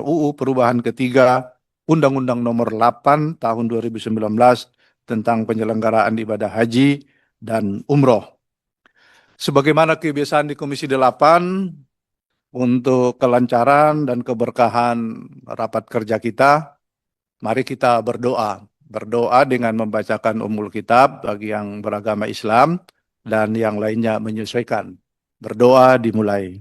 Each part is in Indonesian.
UU perubahan ketiga Undang-Undang Nomor 8 Tahun 2019 tentang penyelenggaraan ibadah haji dan umroh. Sebagaimana kebiasaan di Komisi 8, untuk kelancaran dan keberkahan rapat kerja kita, mari kita berdoa. Berdoa dengan membacakan Ummul Kitab bagi yang beragama Islam dan yang lainnya menyesuaikan. Berdoa dimulai.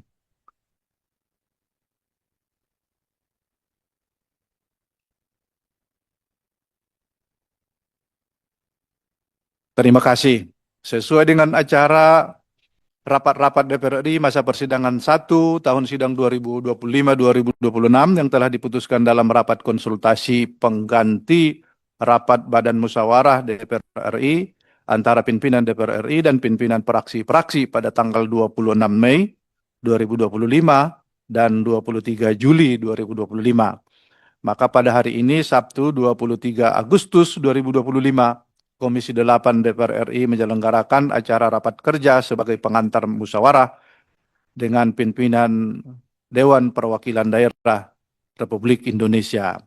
Terima kasih. Sesuai dengan acara rapat-rapat DPR RI masa persidangan 1 tahun sidang 2025-2026 yang telah diputuskan dalam rapat konsultasi pengganti rapat Badan Musyawarah DPR RI antara pimpinan DPR RI dan pimpinan fraksi-fraksi pada tanggal 26 Mei 2025 dan 23 Juli 2025. Maka pada hari ini Sabtu 23 Agustus 2025, Komisi 8 DPR RI menyelenggarakan acara rapat kerja sebagai pengantar musyawarah dengan pimpinan Dewan Perwakilan Daerah Republik Indonesia.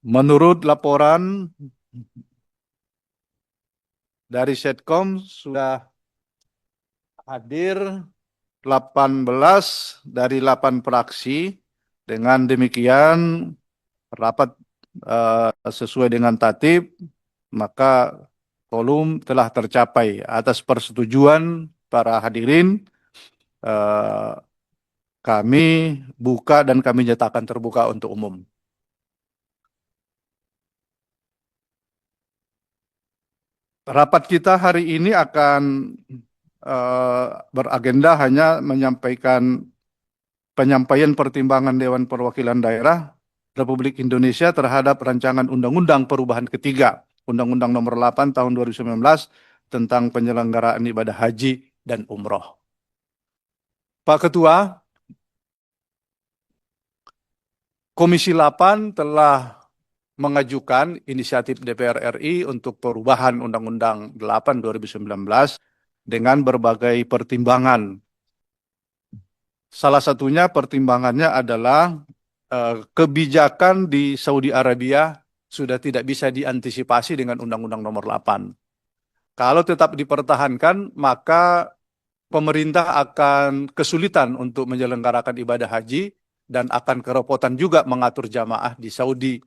Menurut laporan dari Setkom sudah hadir 18 dari 8 fraksi. Dengan demikian rapat sesuai dengan tatib, maka quorum telah tercapai. Atas persetujuan para hadirin, kami buka dan kami nyatakan terbuka untuk umum. Rapat kita hari ini akan beragenda hanya menyampaikan penyampaian pertimbangan Dewan Perwakilan Daerah Republik Indonesia terhadap rancangan Undang-Undang Perubahan Ketiga Undang-Undang Nomor 8 Tahun 2019 tentang penyelenggaraan ibadah haji dan umroh. Pak Ketua, Komisi 8 telah mengajukan inisiatif DPR RI untuk perubahan Undang-Undang 8 2019 dengan berbagai pertimbangan. Salah satunya pertimbangannya adalah kebijakan di Saudi Arabia sudah tidak bisa diantisipasi dengan Undang-Undang Nomor 8. Kalau tetap dipertahankan, maka pemerintah akan kesulitan untuk menyelenggarakan ibadah haji dan akan kerepotan juga mengatur jamaah di Saudi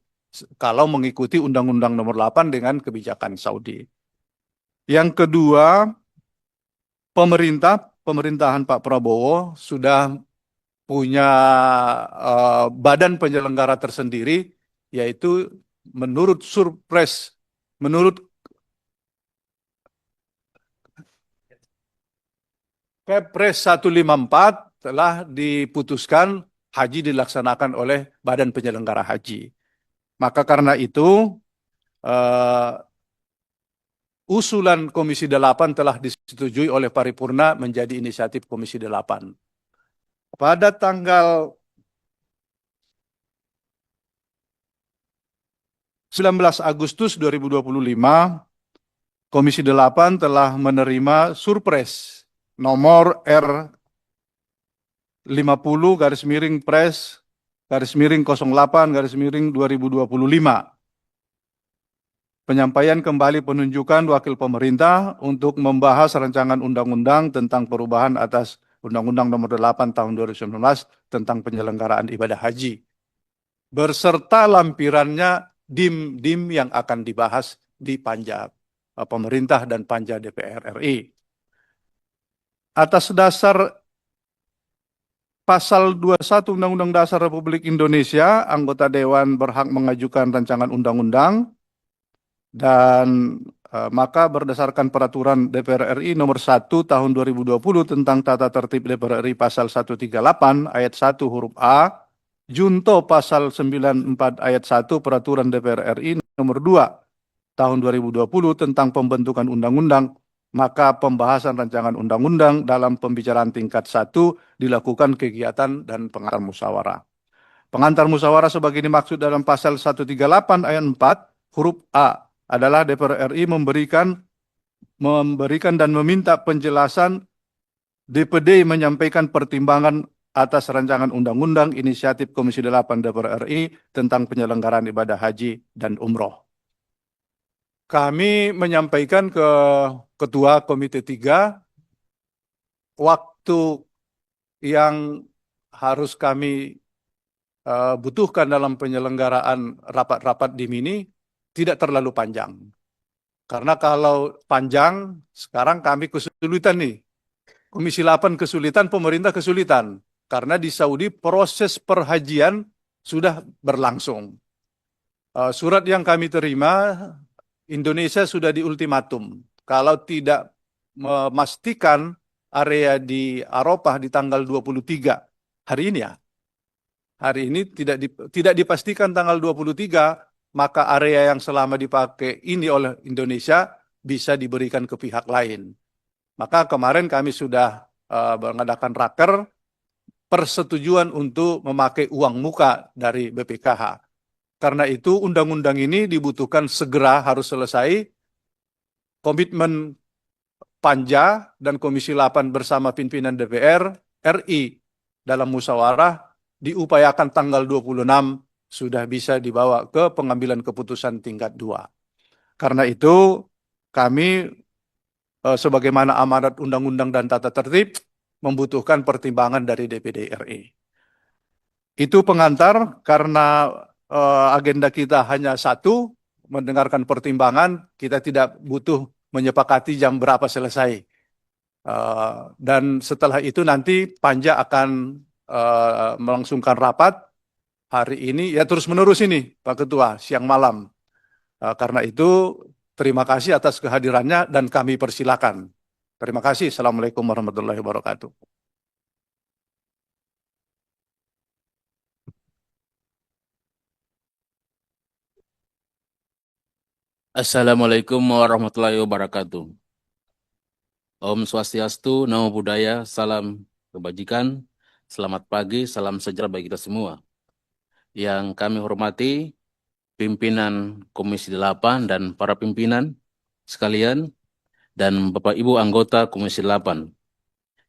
kalau mengikuti Undang-Undang Nomor 8 dengan kebijakan Saudi. Yang kedua, pemerintahan Pak Prabowo sudah punya badan penyelenggara tersendiri, yaitu menurut Kepres 154 telah diputuskan haji dilaksanakan oleh badan penyelenggara haji. Maka karena itu usulan Komisi 8 telah disetujui oleh paripurna menjadi inisiatif Komisi 8. Pada tanggal 19 Agustus 2025, Komisi 8 telah menerima surpres nomor R50-Pres-08-2025. Penyampaian kembali penunjukan wakil pemerintah untuk membahas rancangan undang-undang tentang perubahan atas Undang-Undang Nomor 8 Tahun 2019 tentang penyelenggaraan ibadah haji, beserta lampirannya dim-dim yang akan dibahas di panja pemerintah dan panja DPR RI. Atas dasar Pasal 21 Undang-Undang Dasar Republik Indonesia, anggota Dewan berhak mengajukan rancangan undang-undang dan maka berdasarkan peraturan DPR RI nomor 1 tahun 2020 tentang tata tertib DPR RI pasal 138 ayat 1 huruf A, junto pasal 94 ayat 1 peraturan DPR RI nomor 2 tahun 2020 tentang pembentukan undang-undang, maka pembahasan rancangan undang-undang dalam pembicaraan tingkat 1 dilakukan kegiatan dan pengantar musyawarah. Pengantar musyawarah sebagai dimaksud dalam pasal 138 ayat 4 huruf A adalah DPR RI memberikan dan meminta penjelasan DPD menyampaikan pertimbangan atas rancangan undang-undang inisiatif Komisi 8 DPR RI tentang penyelenggaraan ibadah haji dan umroh. Kami menyampaikan ke Ketua Komite 3 waktu yang harus kami butuhkan dalam penyelenggaraan rapat-rapat di MINI tidak terlalu panjang. Karena kalau panjang, sekarang kami kesulitan nih. Komisi 8 kesulitan, pemerintah kesulitan. Karena di Saudi proses perhajian sudah berlangsung. Surat yang kami terima, Indonesia sudah di ultimatum. Kalau tidak memastikan area di Arafah di tanggal 23, hari ini ya, hari ini tidak dipastikan tanggal 23, maka area yang selama dipakai ini oleh Indonesia bisa diberikan ke pihak lain. Maka kemarin kami sudah mengadakan raker persetujuan untuk memakai uang muka dari BPKH. Karena itu undang-undang ini dibutuhkan segera harus selesai. Komitmen Panja dan Komisi 8 bersama pimpinan DPR RI dalam musyawarah diupayakan tanggal 26 sudah bisa dibawa ke pengambilan keputusan tingkat 2. Karena itu kami sebagaimana amanat undang-undang dan tata tertib membutuhkan pertimbangan dari DPD RI. Itu pengantar karena agenda kita hanya satu, mendengarkan pertimbangan, kita tidak butuh menyepakati jam berapa selesai. Dan setelah itu nanti Panja akan melangsungkan rapat hari ini, ya terus-menerus ini Pak Ketua, siang malam. Karena itu terima kasih atas kehadirannya dan kami persilakan. Terima kasih. Assalamualaikum warahmatullahi wabarakatuh. Assalamualaikum warahmatullahi wabarakatuh. Om Swastiastu, Namo Buddhaya, salam kebajikan, selamat pagi, salam sejahtera bagi kita semua. Yang kami hormati pimpinan Komisi 8 dan para pimpinan sekalian dan Bapak Ibu anggota Komisi 8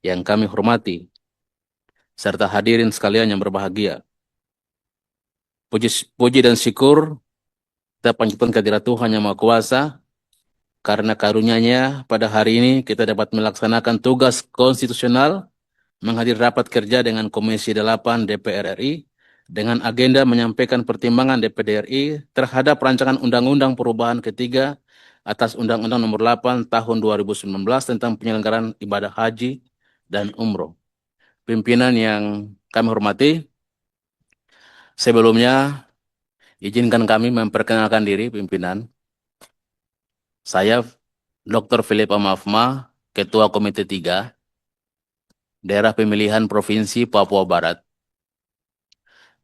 yang kami hormati serta hadirin sekalian yang berbahagia. Puji dan syukur kita panjatkan kehadirat Tuhan Yang Maha Kuasa. Karena karunia-Nya pada hari ini kita dapat melaksanakan tugas konstitusional menghadiri rapat kerja dengan Komisi 8 DPR RI dengan agenda menyampaikan pertimbangan DPD RI terhadap rancangan undang-undang perubahan ketiga atas Undang-Undang Nomor 8 Tahun 2019 tentang penyelenggaraan ibadah haji dan umroh. Pimpinan yang kami hormati, sebelumnya izinkan kami memperkenalkan diri pimpinan. Saya Dr. Philip Amafma, Ketua Komite 3, Daerah Pemilihan Provinsi Papua Barat,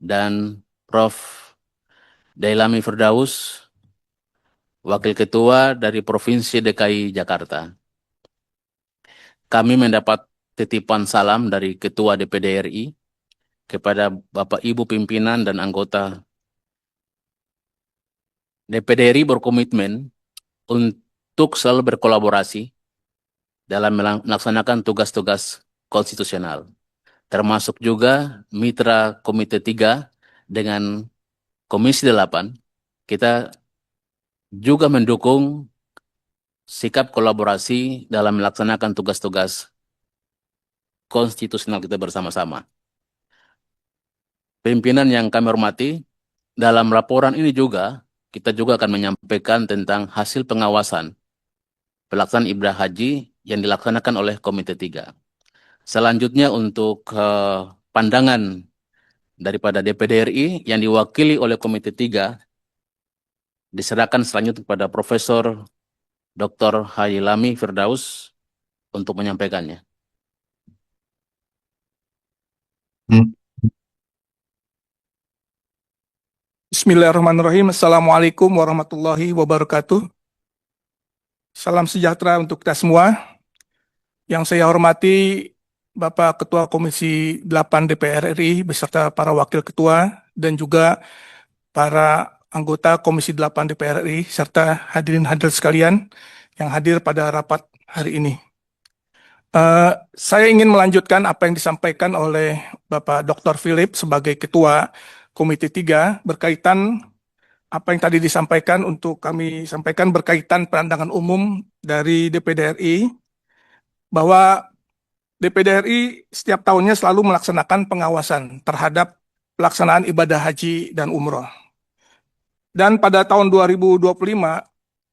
dan Prof. Dailami Firdaus, Wakil Ketua dari Provinsi DKI Jakarta. Kami mendapat titipan salam dari Ketua DPD RI kepada Bapak Ibu pimpinan dan anggota DPD RI berkomitmen untuk selalu berkolaborasi dalam melaksanakan tugas-tugas konstitusional, termasuk juga mitra Komite 3 dengan Komisi 8, kita juga mendukung sikap kolaborasi dalam melaksanakan tugas-tugas konstitusional kita bersama-sama. Pimpinan yang kami hormati, dalam laporan ini juga kita juga akan menyampaikan tentang hasil pengawasan pelaksanaan ibadah haji yang dilaksanakan oleh Komite 3. Selanjutnya untuk pandangan daripada DPD RI yang diwakili oleh Komite 3 diserahkan selanjutnya kepada Profesor Dr. Dailami Firdaus untuk menyampaikannya. Bismillahirrahmanirrahim. Assalamualaikum warahmatullahi wabarakatuh. Salam sejahtera untuk kita semua. Yang saya hormati Bapak Ketua Komisi 8 DPR RI beserta para Wakil Ketua dan juga para anggota Komisi 8 DPR RI serta hadirin sekalian yang hadir pada rapat hari ini. Saya ingin melanjutkan apa yang disampaikan oleh Bapak Dr. Philip sebagai Ketua Komite 3 berkaitan apa yang tadi disampaikan untuk kami sampaikan berkaitan pandangan umum dari DPD RI bahwa DPD RI setiap tahunnya selalu melaksanakan pengawasan terhadap pelaksanaan ibadah haji dan umroh. Dan pada tahun 2025,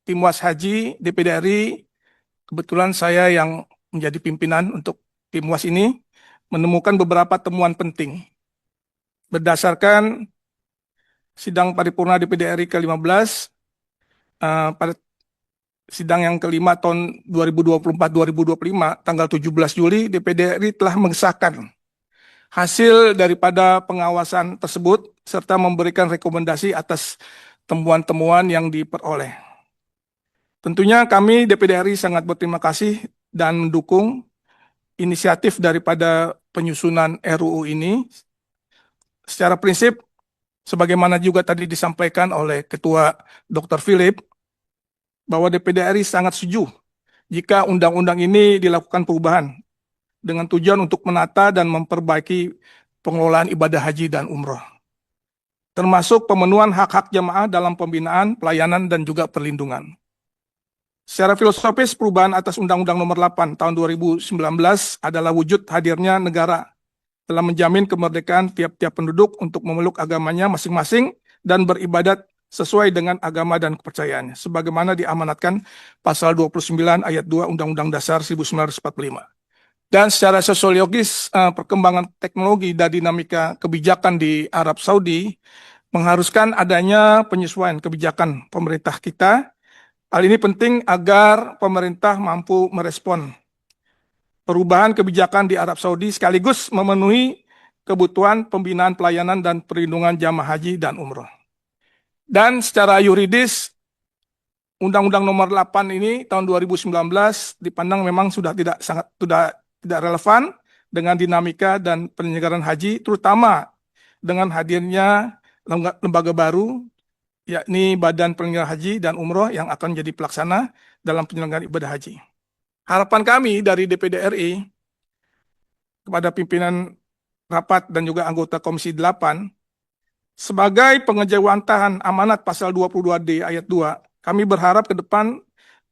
Tim Was Haji DPD RI, kebetulan saya yang menjadi pimpinan untuk Tim Was ini, menemukan beberapa temuan penting. Berdasarkan sidang paripurna DPD RI ke-15, pada sidang yang kelima tahun 2024-2025, tanggal 17 Juli, DPD RI telah mengesahkan hasil daripada pengawasan tersebut, serta memberikan rekomendasi atas temuan-temuan yang diperoleh. Tentunya kami DPD RI sangat berterima kasih dan mendukung inisiatif daripada penyusunan RUU ini. Secara prinsip, sebagaimana juga tadi disampaikan oleh Ketua Dr. Philip, bahwa DPD RI sangat setuju jika undang-undang ini dilakukan perubahan dengan tujuan untuk menata dan memperbaiki pengelolaan ibadah haji dan umroh, termasuk pemenuhan hak-hak jamaah dalam pembinaan, pelayanan, dan juga perlindungan. Secara filosofis, perubahan atas Undang-Undang Nomor 8 Tahun 2019 adalah wujud hadirnya negara dalam menjamin kemerdekaan tiap-tiap penduduk untuk memeluk agamanya masing-masing dan beribadat sesuai dengan agama dan kepercayaannya, sebagaimana diamanatkan Pasal 29 Ayat 2 Undang-Undang Dasar 1945. Dan secara sosiologis, perkembangan teknologi dan dinamika kebijakan di Arab Saudi mengharuskan adanya penyesuaian kebijakan pemerintah kita. Hal ini penting agar pemerintah mampu merespon perubahan kebijakan di Arab Saudi sekaligus memenuhi kebutuhan pembinaan pelayanan dan perlindungan jamaah haji dan umroh. Dan secara yuridis, Undang-Undang Nomor 8 ini tahun 2019 dipandang memang sudah tidak relevan dengan dinamika dan penyelenggaraan haji, terutama dengan hadirnya lembaga baru, yakni Badan Penyelenggara Haji dan Umroh yang akan menjadi pelaksana dalam penyelenggaraan ibadah haji. Harapan kami dari DPD RI kepada pimpinan rapat dan juga anggota Komisi 8, sebagai pengejawantahan amanat pasal 22D ayat 2, kami berharap ke depan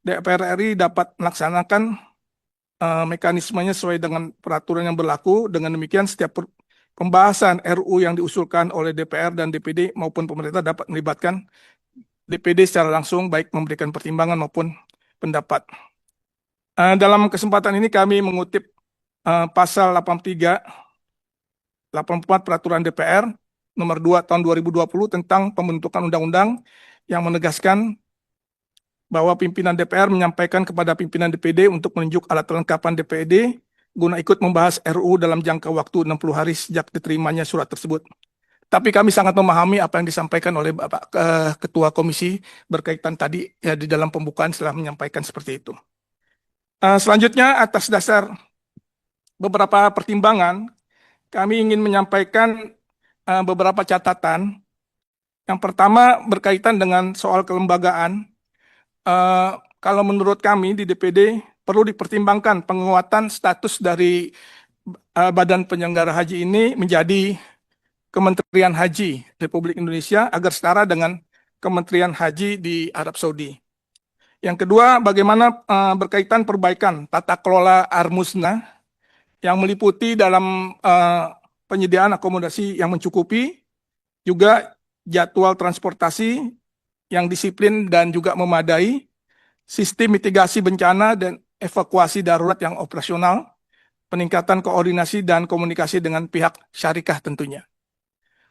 DPR RI dapat melaksanakan mekanismenya sesuai dengan peraturan yang berlaku. Dengan demikian, setiap pembahasan RUU yang diusulkan oleh DPR dan DPD maupun pemerintah dapat melibatkan DPD secara langsung, baik memberikan pertimbangan maupun pendapat. Dalam kesempatan ini kami mengutip pasal 83, 84 Peraturan DPR Nomor 2 Tahun 2020 tentang pembentukan undang-undang yang menegaskan bahwa pimpinan DPR menyampaikan kepada pimpinan DPD untuk menunjuk alat kelengkapan DPD guna ikut membahas RUU dalam jangka waktu 60 hari sejak diterimanya surat tersebut. Tapi kami sangat memahami apa yang disampaikan oleh Bapak Ketua Komisi berkaitan tadi ya di dalam pembukaan setelah menyampaikan seperti itu. Selanjutnya, atas dasar beberapa pertimbangan, kami ingin menyampaikan beberapa catatan. Yang pertama berkaitan dengan soal kelembagaan. Kalau menurut kami di DPD perlu dipertimbangkan penguatan status dari Badan Penyelenggara Haji ini menjadi Kementerian Haji Republik Indonesia agar setara dengan Kementerian Haji di Arab Saudi. Yang kedua, bagaimana berkaitan perbaikan tata kelola Armusna yang meliputi dalam penyediaan akomodasi yang mencukupi, juga jadwal transportasi yang disiplin dan juga memadai, sistem mitigasi bencana dan evakuasi darurat yang operasional, peningkatan koordinasi dan komunikasi dengan pihak syarikah tentunya.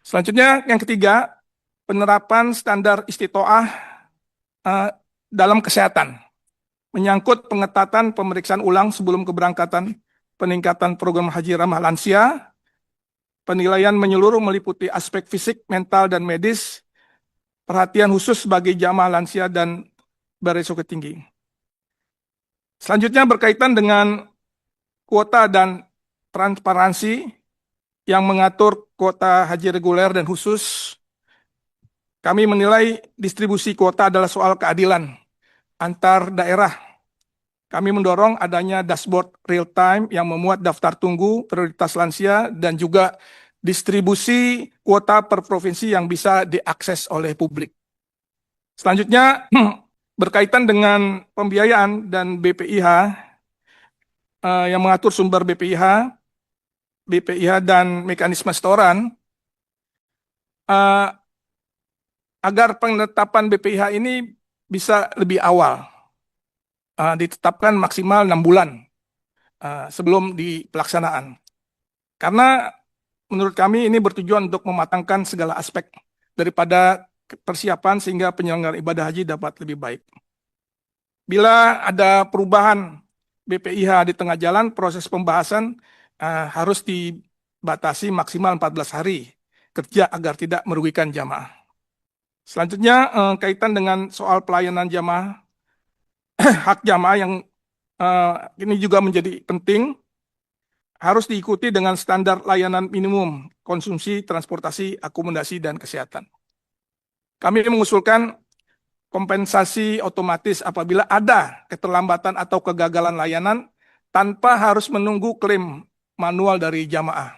Selanjutnya, yang ketiga, penerapan standar istitoah dalam kesehatan, menyangkut pengetatan pemeriksaan ulang sebelum keberangkatan, peningkatan program haji ramah lansia, penilaian menyeluruh meliputi aspek fisik, mental, dan medis, perhatian khusus bagi jamaah lansia dan beresiko tinggi. Selanjutnya berkaitan dengan kuota dan transparansi yang mengatur kuota haji reguler dan khusus. Kami menilai distribusi kuota adalah soal keadilan antar daerah. Kami mendorong adanya dashboard real time yang memuat daftar tunggu, prioritas lansia, dan juga distribusi kuota per provinsi yang bisa diakses oleh publik. Selanjutnya, berkaitan dengan pembiayaan dan BPIH, yang mengatur sumber BPIH dan mekanisme setoran, agar penetapan BPIH ini bisa lebih awal, ditetapkan maksimal 6 bulan sebelum di pelaksanaan. Karena menurut kami ini bertujuan untuk mematangkan segala aspek daripada persiapan sehingga penyelenggaraan ibadah haji dapat lebih baik. Bila ada perubahan BPIH di tengah jalan, proses pembahasan harus dibatasi maksimal 14 hari kerja agar tidak merugikan jamaah. Selanjutnya, kaitan dengan soal pelayanan jamaah, hak jamaah yang ini juga menjadi penting, harus diikuti dengan standar layanan minimum, konsumsi, transportasi, akomodasi, dan kesehatan. Kami mengusulkan kompensasi otomatis apabila ada keterlambatan atau kegagalan layanan tanpa harus menunggu klaim manual dari jamaah.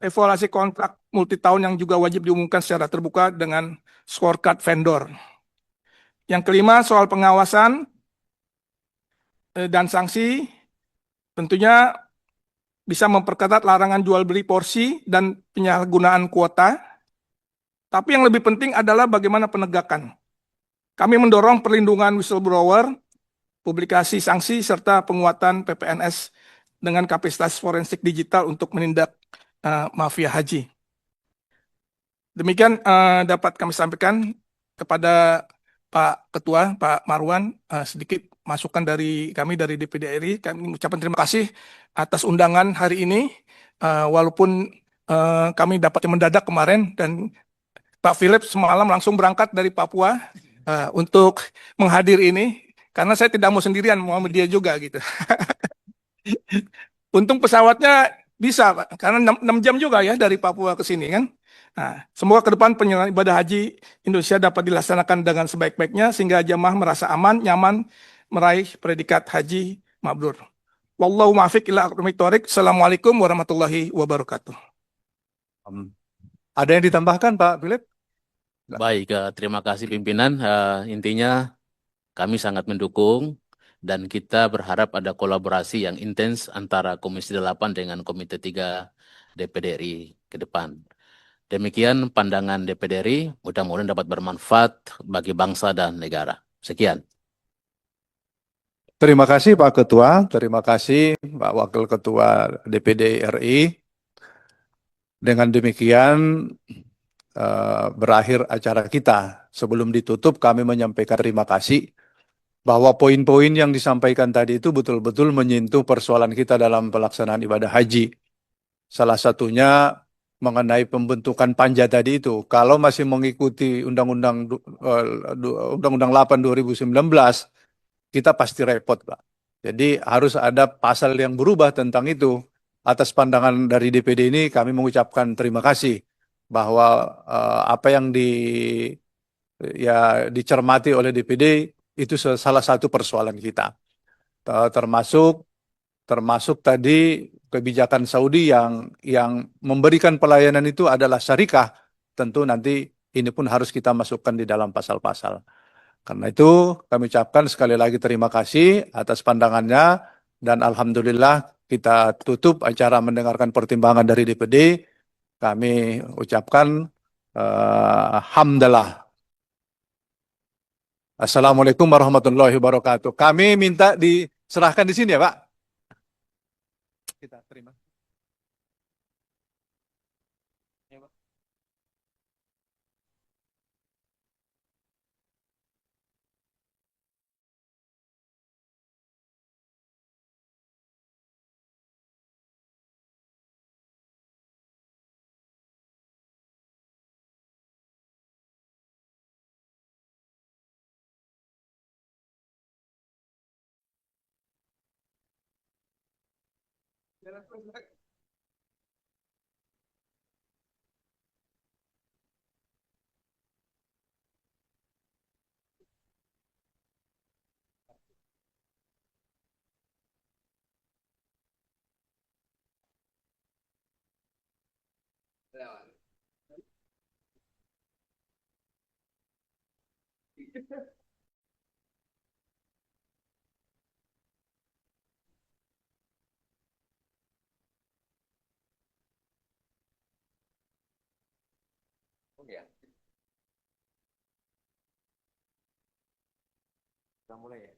Evaluasi kontrak multitahun yang juga wajib diumumkan secara terbuka dengan scorecard vendor. Yang kelima, soal pengawasan dan sanksi, tentunya bisa memperketat larangan jual beli porsi dan penyalahgunaan kuota. Tapi yang lebih penting adalah bagaimana penegakan. Kami mendorong perlindungan whistleblower, publikasi sanksi, serta penguatan PPNS dengan kapasitas forensik digital untuk menindak mafia haji. Demikian dapat kami sampaikan kepada Pak Ketua, Pak Marwan, sedikit masukan dari kami dari DPD RI. Kami mengucapkan terima kasih atas undangan hari ini, walaupun kami dapat mendadak kemarin, dan Pak Philip semalam langsung berangkat dari Papua untuk menghadir ini, karena saya tidak mau sendirian, mau sama dia juga gitu. Untung pesawatnya bisa, Pak, karena 6 jam juga ya dari Papua ke sini kan. Nah, semoga ke depan penyelenggaraan ibadah haji Indonesia dapat dilaksanakan dengan sebaik-baiknya sehingga jamaah merasa aman, nyaman meraih predikat haji mabrur. Wallahu muwaffiq ila aqwamit thoriq. Assalamualaikum warahmatullahi wabarakatuh. Ada yang ditambahkan, Pak Philip? Baik, terima kasih pimpinan. Intinya kami sangat mendukung dan kita berharap ada kolaborasi yang intens antara Komisi 8 dengan Komite 3 DPD RI ke depan. Demikian pandangan DPD RI, mudah-mudahan dapat bermanfaat bagi bangsa dan negara. Sekian. Terima kasih Pak Ketua, terima kasih Pak Wakil Ketua DPD RI. Dengan demikian berakhir acara kita. Sebelum ditutup kami menyampaikan terima kasih bahwa poin-poin yang disampaikan tadi itu betul-betul menyentuh persoalan kita dalam pelaksanaan ibadah haji. Salah satunya mengenai pembentukan panja tadi itu. Kalau masih mengikuti Undang-Undang 8 2019, kita pasti repot, Pak. Jadi harus ada pasal yang berubah tentang itu. Atas pandangan dari DPD ini kami mengucapkan terima kasih bahwa apa yang dicermati oleh DPD itu salah satu persoalan kita. Termasuk tadi kebijakan Saudi yang memberikan pelayanan itu adalah syarikah. Tentu nanti ini pun harus kita masukkan di dalam pasal-pasal. Karena itu kami ucapkan sekali lagi terima kasih atas pandangannya dan alhamdulillah kita tutup acara mendengarkan pertimbangan dari DPD. Kami ucapkan hamdalah. Assalamualaikum warahmatullahi wabarakatuh. Kami minta diserahkan di sini ya, Pak. Kita terima. Kita mulai ya.